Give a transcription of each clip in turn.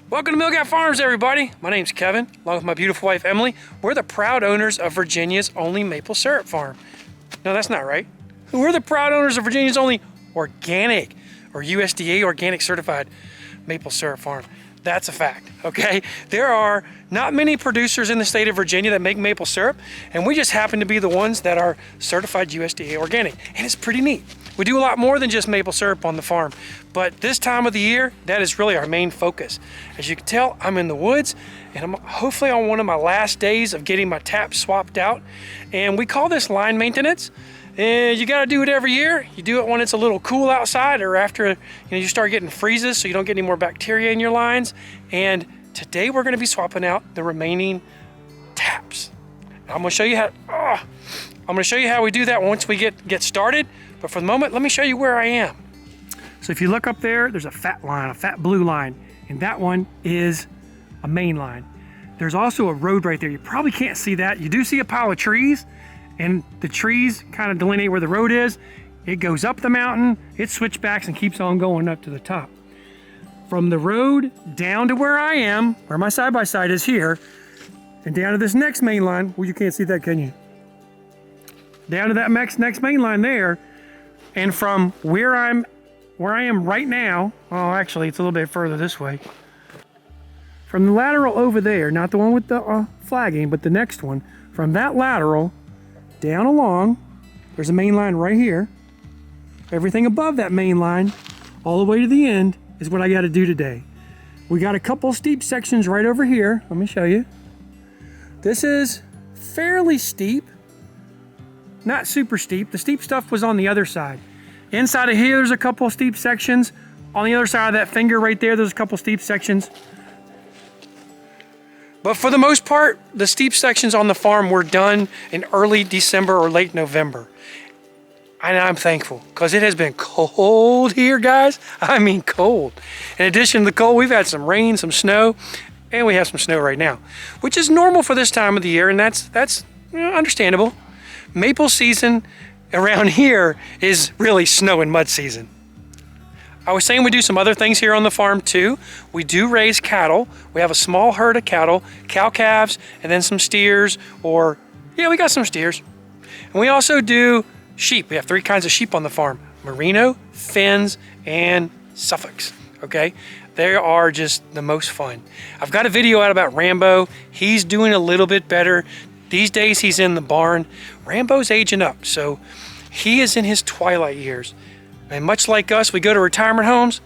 Welcome to Millgap Farms, everybody. My name's Kevin, along with my beautiful wife, Emily. We're the proud owners of Virginia's only maple syrup farm. No, that's not right. We're the proud owners of Virginia's only organic, or USDA organic certified maple syrup farm. That's a fact, okay? There are not many producers in the state of Virginia that make maple syrup, and we just happen to be the ones that are certified USDA organic, and it's pretty neat. We do a lot more than just maple syrup on the farm, but this time of the year, that is really our main focus. As you can tell, I'm in the woods, and I'm hopefully on one of my last days of getting my taps swapped out, and we call this line maintenance. And you got to do it every year. You do it when it's a little cool outside or after you start getting freezes so you don't get any more bacteria in your lines. And today we're going to be swapping out the remaining taps. I'm going to show you how we do that once we get started. But for the moment, let me show you where I am. So if you look up there, there's a fat line, a fat blue line, and that one is a main line. There's also a road right there. You probably can't see that. You do see a pile of trees, and the trees kind of delineate where the road is. It goes up the mountain, it switchbacks and keeps on going up to the top. From the road down to where I am, where my side-by-side is here, and down to this next main line, well, you can't see that, can you? Down to that next main line there, and from where I am right now, oh, actually, it's a little bit further this way. From the lateral over there, not the one with the flagging, but the next one, from that lateral down along, there's a main line right here. Everything above that main line, all the way to the end, is what I got to do today. We got a couple steep sections right over here. Let me show you. This is fairly steep, not super steep. The steep stuff was on the other side. Inside of here, there's a couple steep sections. On the other side of that finger right there, there's a couple steep sections. But for the most part, the steep sections on the farm were done in early December or late November. And I'm thankful because it has been cold here, guys. I mean cold. In addition to the cold, we've had some rain, some snow, and we have some snow right now, which is normal for this time of the year, and that's understandable. Maple season around here is really snow and mud season. I was saying we do some other things here on the farm too. We do raise cattle. We have a small herd of cattle, cow calves, and then some steers, we got some steers. And we also do sheep. We have 3 kinds of sheep on the farm: Merino, Finns, and Suffolks, okay? They are just the most fun. I've got a video out about Rambo. He's doing a little bit better. These days he's in the barn. Rambo's aging up, so he is in his twilight years. And much like us, we go to retirement homes.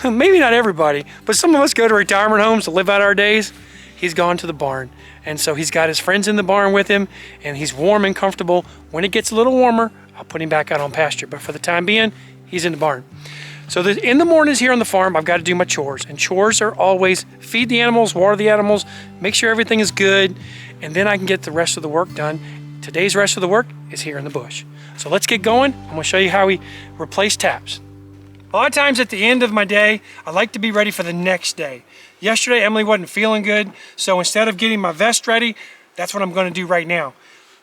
Maybe not everybody, but some of us go to retirement homes to live out our days. He's gone to the barn. And so he's got his friends in the barn with him, and he's warm and comfortable. When it gets a little warmer, I'll put him back out on pasture. But for the time being, he's in the barn. So in the mornings here on the farm, I've got to do my chores. And chores are always feed the animals, water the animals, make sure everything is good, and then I can get the rest of the work done. Today's rest of the work is here in the bush. So let's get going. I'm going to show you how we replace taps. A lot of times at the end of my day, I like to be ready for the next day. Yesterday, Emily wasn't feeling good, so instead of getting my vest ready, that's what I'm going to do right now.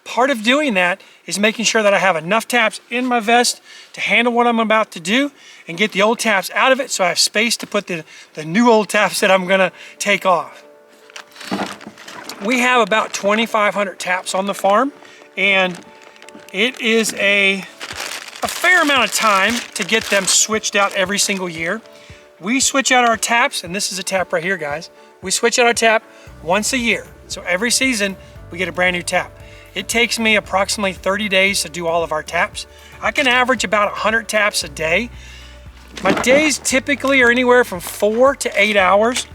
Part of doing that is making sure that I have enough taps in my vest to handle what I'm about to do and get the old taps out of it so I have space to put the new old taps that I'm going to take off. We have about 2,500 taps on the farm, and it is a fair amount of time to get them switched out every single year. We switch out our taps, and this is a tap right here, guys. We switch out our tap once a year. So every season, we get a brand new tap. It takes me approximately 30 days to do all of our taps. I can average about 100 taps a day. My days typically are anywhere from 4 to 8 hours.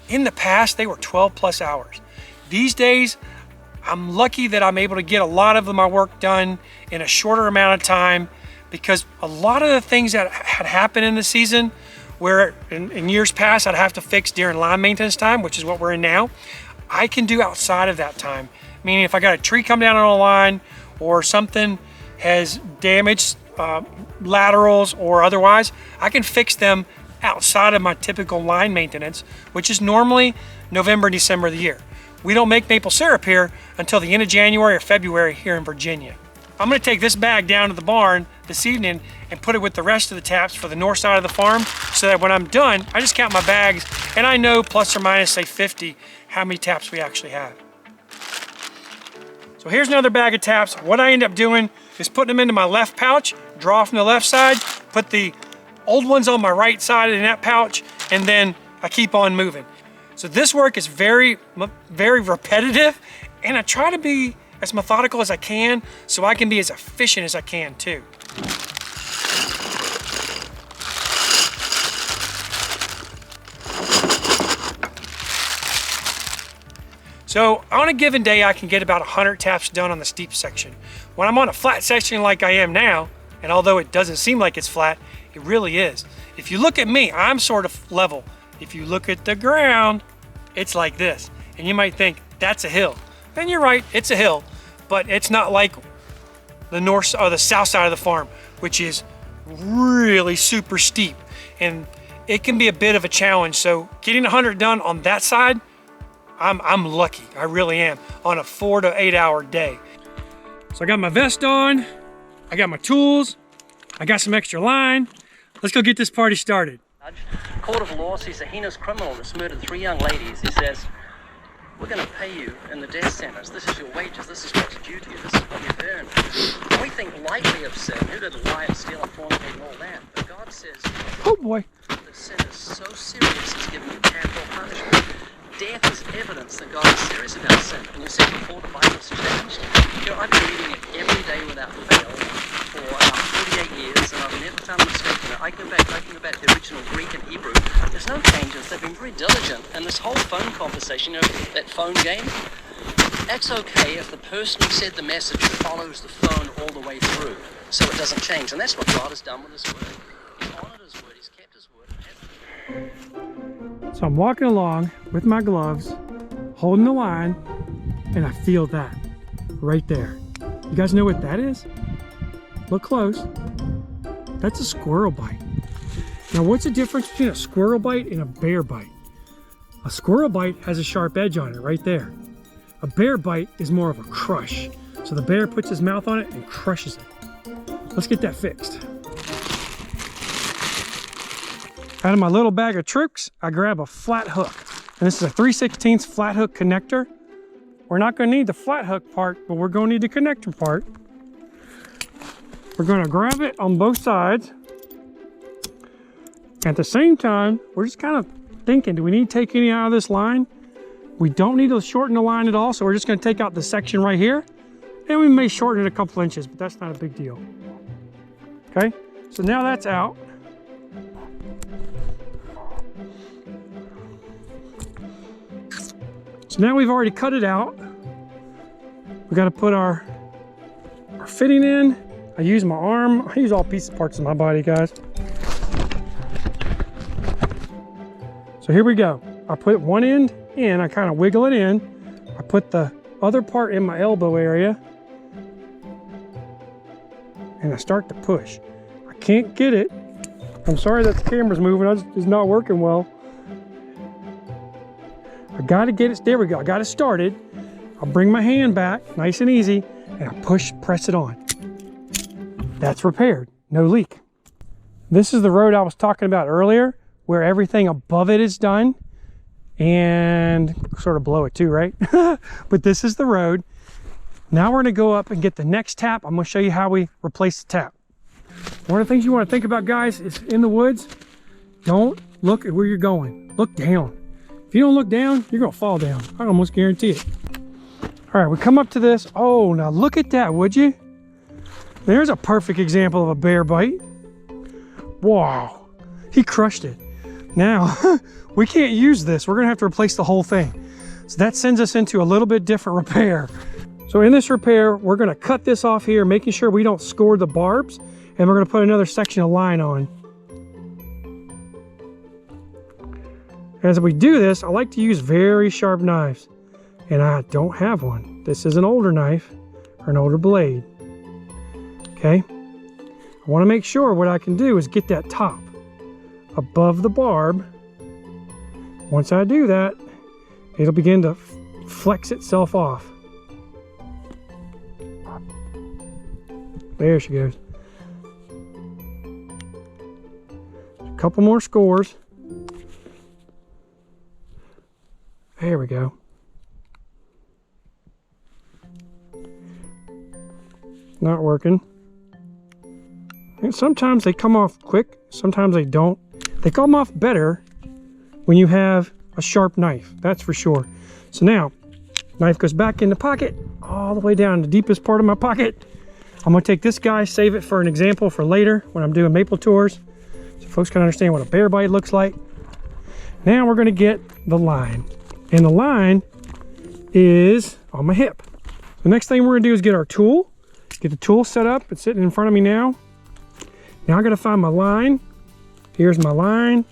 In the past, they were 12 plus hours. These days, I'm lucky that I'm able to get a lot of my work done in a shorter amount of time, because a lot of the things that had happened in the season where in years past I'd have to fix during line maintenance time, which is what we're in now, I can do outside of that time. Meaning if I got a tree come down on a line or something has damaged laterals or otherwise, I can fix them outside of my typical line maintenance, which is normally November and December of the year. We don't make maple syrup here until the end of January or February here in Virginia. I'm gonna take this bag down to the barn this evening and put it with the rest of the taps for the north side of the farm, so that when I'm done, I just count my bags and I know plus or minus, say 50, how many taps we actually have. So here's another bag of taps. What I end up doing is putting them into my left pouch, draw from the left side, put the old ones on my right side in that pouch, and then I keep on moving. So this work is very, very repetitive, and I try to be as methodical as I can so I can be as efficient as I can too. So on a given day, I can get about 100 taps done on the steep section. When I'm on a flat section like I am now, and although it doesn't seem like it's flat, it really is. If you look at me, I'm sort of level. If you look at the ground, it's like this. And you might think, that's a hill. And you're right, it's a hill, but it's not like the north or the south side of the farm, which is really super steep. And it can be a bit of a challenge. So getting 100 done on that side, I'm lucky, I really am, on a 4 to 8 hour day. So I got my vest on, I got my tools, I got some extra line. Let's go get this party started. Court of law sees a heinous criminal that's murdered 3 young ladies. He says, we're going to pay you in the death sentence. This is your wages. This is what's due to you. This is what you've earned. We think lightly of sin. Who did lie and steal and fornicate and all that? But God says, oh boy, the sin is so serious, He's giving you capital punishment. Death is evidence that God is serious about sin. And you say, before the Bible's changed, you know, I've been reading it every day without fail for about 48 years, and I've never found a mistake in it. I can go back to the original Greek and Hebrew. There's no changes. They've been very diligent. And this whole phone conversation, you know, that phone game, that's okay if the person who said the message follows the phone all the way through, so it doesn't change. And that's what God has done with His word. He's honored His word. He's kept His word. So I'm walking along with my gloves, holding the line, and I feel that right there. You guys know what that is? Look close. That's a squirrel bite. Now, what's the difference between a squirrel bite and a bear bite? A squirrel bite has a sharp edge on it right there. A bear bite is more of a crush. So the bear puts his mouth on it and crushes it. Let's get that fixed. Out of my little bag of tricks, I grab a flat hook. And this is a 3/16 flat hook connector. We're not going to need the flat hook part, but we're going to need the connector part. We're going to grab it on both sides. At the same time, we're just kind of thinking, do we need to take any out of this line? We don't need to shorten the line at all, so we're just going to take out the section right here. And we may shorten it a couple inches, but that's not a big deal. Okay, so now that's out. So now we've already cut it out. We got to put our fitting in. I use my arm. I use all piece parts of my body, guys. So here we go. I put one end in. I kind of wiggle it in. I put the other part in my elbow area. And I start to push. I can't get it. I'm sorry that the camera's moving. It's not working well. I gotta get it, there we go. I got it started. I'll bring my hand back, nice and easy, and I press it on. That's repaired, no leak. This is the road I was talking about earlier, where everything above it is done, and sort of below it too, right? But this is the road. Now we're gonna go up and get the next tap. I'm gonna show you how we replace the tap. One of the things you wanna think about, guys, is in the woods, don't look at where you're going, look down. If you don't look down, you're gonna fall down. I almost guarantee it. All right, we come up to this. Oh, now look at that, would you? There's a perfect example of a bear bite. Wow, he crushed it. Now, we can't use this. We're gonna have to replace the whole thing. So that sends us into a little bit different repair. So in this repair, we're gonna cut this off here, making sure we don't score the barbs, and we're gonna put another section of line on. As we do this, I like to use very sharp knives, and I don't have one. This is an older knife, or an older blade. Okay, I want to make sure what I can do is get that top above the barb. Once I do that, it'll begin to flex itself off. There she goes. A couple more scores. There we go. Not working. And sometimes they come off quick, sometimes they don't. They come off better when you have a sharp knife, that's for sure. So now, knife goes back in the pocket, all the way down the deepest part of my pocket. I'm gonna take this guy, save it for an example for later when I'm doing maple tours, so folks can understand what a bear bite looks like. Now we're gonna get the line. And the line is on my hip. The next thing we're gonna do is get our tool. Get the tool set up. It's sitting in front of me now. Now I gotta find my line. Here's my line.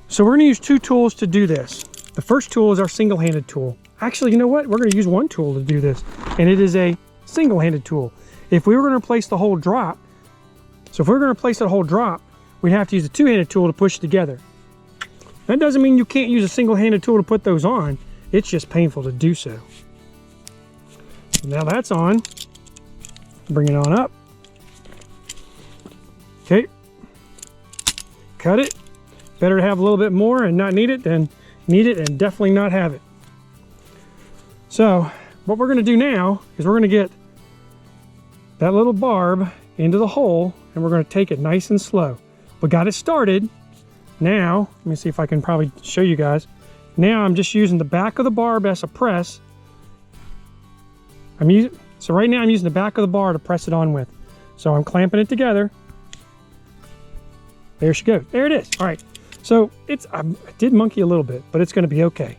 So we're gonna use two tools to do this. The first tool is our single-handed tool. Actually, you know what? We're gonna use one tool to do this, and it is a single-handed tool. If we were gonna replace the whole drop, so if we were gonna replace the whole drop, we'd have to use a two-handed tool to push it together. That doesn't mean you can't use a single-handed tool to put those on. It's just painful to do so. Now that's on. Bring it on up. Okay. Cut it. Better to have a little bit more and not need it than need it and definitely not have it. So what we're going to do now is we're going to get that little barb into the hole and we're going to take it nice and slow. We got it started. Now, let me see if I can probably show you guys. Now I'm just using the back of the barb as a press. So right now I'm using the back of the bar to press it on with. So I'm clamping it together. There she goes. There it is. All right. So I did monkey a little bit, but it's going to be okay.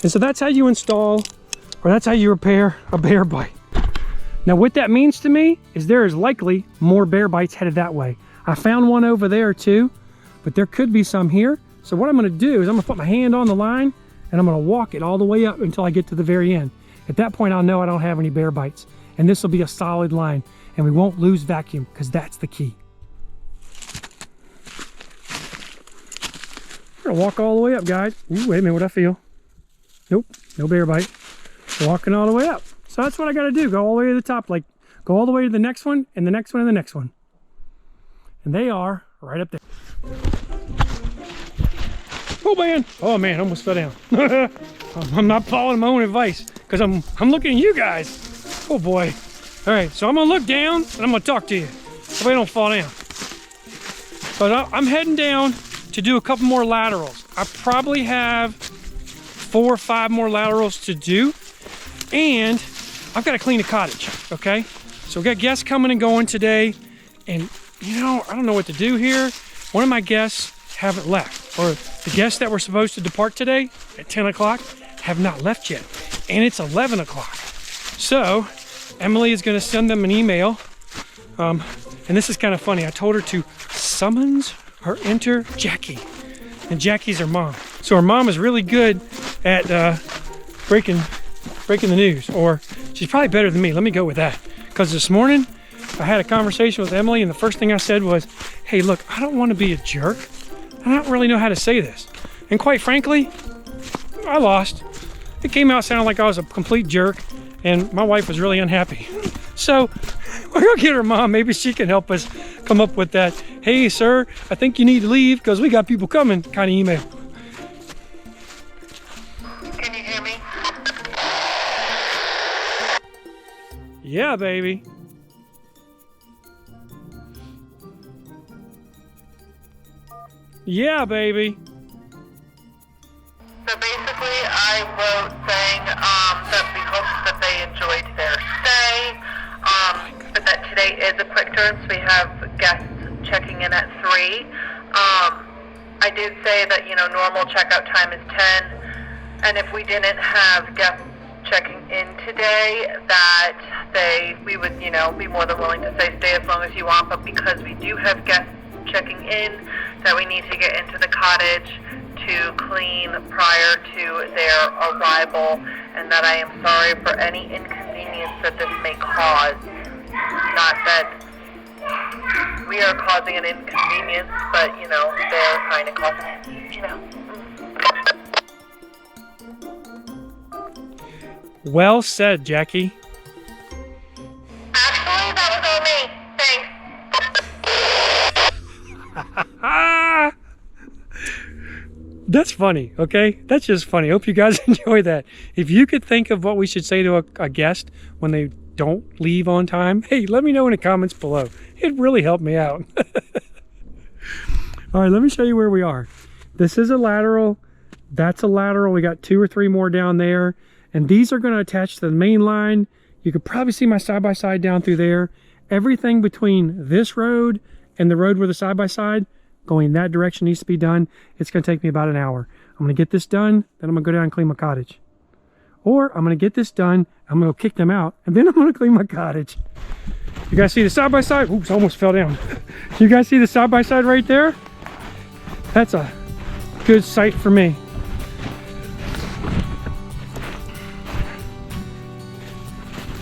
And so that's how you install, or that's how you repair a bear bite. Now what that means to me is there is likely more bear bites headed that way. I found one over there too, but there could be some here. So what I'm going to do is I'm going to put my hand on the line and I'm going to walk it all the way up until I get to the very end. At that point, I'll know I don't have any bear bites. And this will be a solid line. And we won't lose vacuum, because that's the key. We're going to walk all the way up, guys. Ooh, wait a minute, what I feel. Nope, no bear bite. Walking all the way up. So that's what I got to do. Go all the way to the top. Like, go all the way to the next one, and the next one, and the next one. And they are right up there. Oh man, almost fell down. I'm not following my own advice because I'm looking at you guys. Oh boy. All right, so I'm gonna look down and I'm gonna talk to you. So I don't fall down. But I'm heading down to do a couple more laterals. I probably have 4 or 5 more laterals to do, and I've got to clean the cottage. Okay, so we got guests coming and going today, and you know I don't know what to do here. One of my guests haven't left, or the guests that were supposed to depart today at 10 o'clock have not left yet, and it's 11 o'clock. So Emily is going to send them an email, and this is kind of funny. I told her to summons or enter Jackie, and Jackie's her mom. So her mom is really good at breaking the news, or she's probably better than me. Let me go with that, because this morning I had a conversation with Emily, and the first thing I said was, hey, look, I don't want to be a jerk. I don't really know how to say this. And quite frankly, I lost. It came out sounding like I was a complete jerk, and my wife was really unhappy. So we're gonna get her mom. Maybe she can help us come up with that, hey, sir, I think you need to leave because we got people coming kind of email. Can you hear me? Yeah, baby. Yeah, baby. So basically, I wrote saying that we hope that they enjoyed their stay, but that today is a quick turn, so we have guests checking in at 3. I did say that, you know, normal checkout time is 10, and if we didn't have guests checking in today, that we would, you know, be more than willing to say stay as long as you want, but because we do have guests checking in, that we need to get into the cottage to clean prior to their arrival, and that I am sorry for any inconvenience that this may cause. Not that we are causing an inconvenience, but, you know, they're kind of causing it, you know. Well said, Jackie. Actually, That's funny, okay? That's just funny. Hope you guys enjoy that. If you could think of what we should say to a guest when they don't leave on time, hey, let me know in the comments below. It really helped me out. All right, let me show you where we are. This is a lateral. That's a lateral. We got 2 or 3 more down there. And these are going to attach to the main line. You could probably see my side-by-side down through there. Everything between this road and the road where the side-by-side going that direction needs to be done. It's going to take me about an hour. I'm going to get this done, then I'm going to go down and clean my cottage. Or I'm going to get this done, I'm going to kick them out, and then I'm going to clean my cottage. You guys see the side-by-side? Oops, almost fell down. You guys see the side-by-side right there? That's a good sight for me.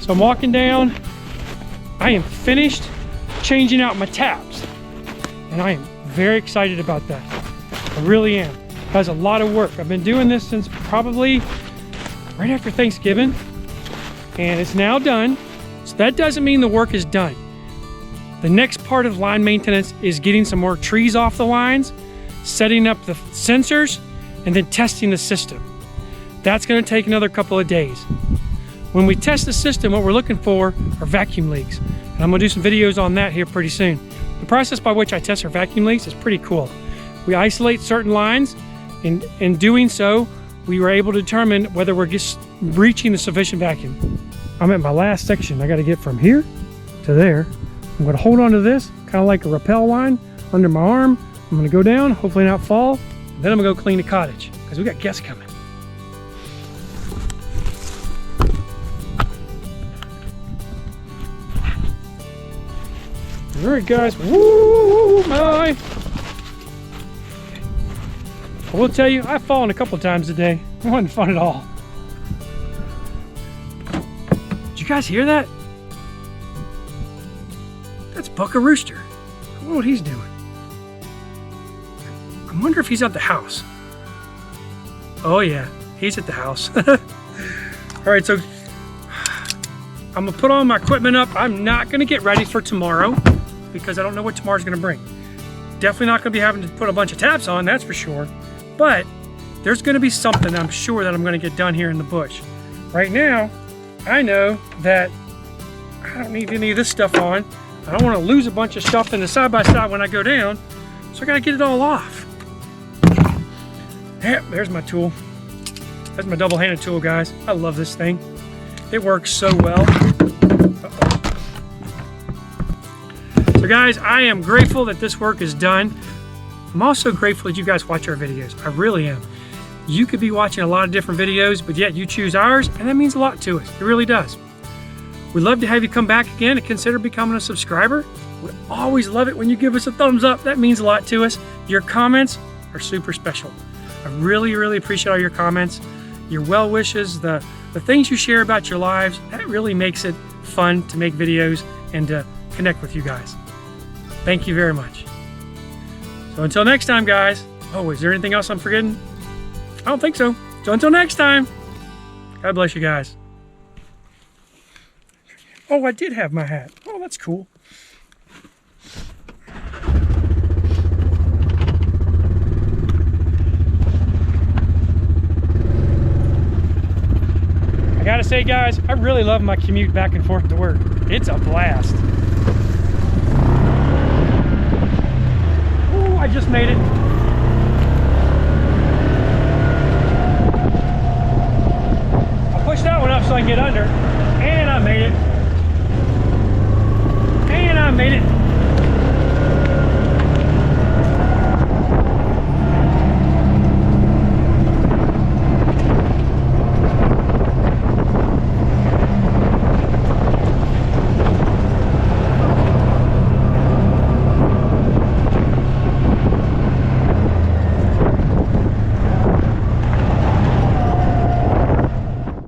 So I'm walking down. I am finished changing out my taps, and I am very excited about that. I really am. That's a lot of work. I've been doing this since probably right after Thanksgiving, and it's now done. So that doesn't mean the work is done. The next part of line maintenance is getting some more trees off the lines, setting up the sensors, and then testing the system. That's going to take another couple of days. When we test the system, what we're looking for are vacuum leaks, and I'm going to do some videos on that here pretty soon. The process by which I test our vacuum leaks is pretty cool. We isolate certain lines, and in doing so, we were able to determine whether we're just reaching the sufficient vacuum. I'm at my last section. I got to get from here to there. I'm going to hold on to this, kind of like a rappel line under my arm. I'm going to go down, hopefully not fall. Then I'm going to go clean the cottage because we got guests coming. All right, guys. Woo, my. I will tell you, I've fallen a couple times today. It wasn't fun at all. Did you guys hear that? That's Buck a Rooster. I wonder what he's doing. I wonder if he's at the house. Oh yeah, he's at the house. All right, so I'm gonna put all my equipment up. I'm not gonna get ready for tomorrow because I don't know what tomorrow's gonna bring. Definitely not gonna be having to put a bunch of taps on, that's for sure. But there's gonna be something I'm sure that I'm gonna get done here in the bush. Right now, I know that I don't need any of this stuff on. I don't wanna lose a bunch of stuff in the side-by-side when I go down, so I gotta get it all off. Yep, there's my tool. That's my double-handed tool, guys. I love this thing. It works so well. Uh-oh. So guys, I am grateful that this work is done. I'm also grateful that you guys watch our videos. I really am. You could be watching a lot of different videos, but yet you choose ours, and that means a lot to us. It really does. We'd love to have you come back again and consider becoming a subscriber. We'd always love it when you give us a thumbs up. That means a lot to us. Your comments are super special. I really, really appreciate all your comments, your well wishes, the things you share about your lives. That really makes it fun to make videos and to connect with you guys. Thank you very much. So until next time, guys. Oh, is there anything else I'm forgetting? I don't think so. So until next time, God bless you guys. Oh, I did have my hat. Oh, that's cool. I gotta say, guys, I really love my commute back and forth to work. It's a blast. Oh, I just made it.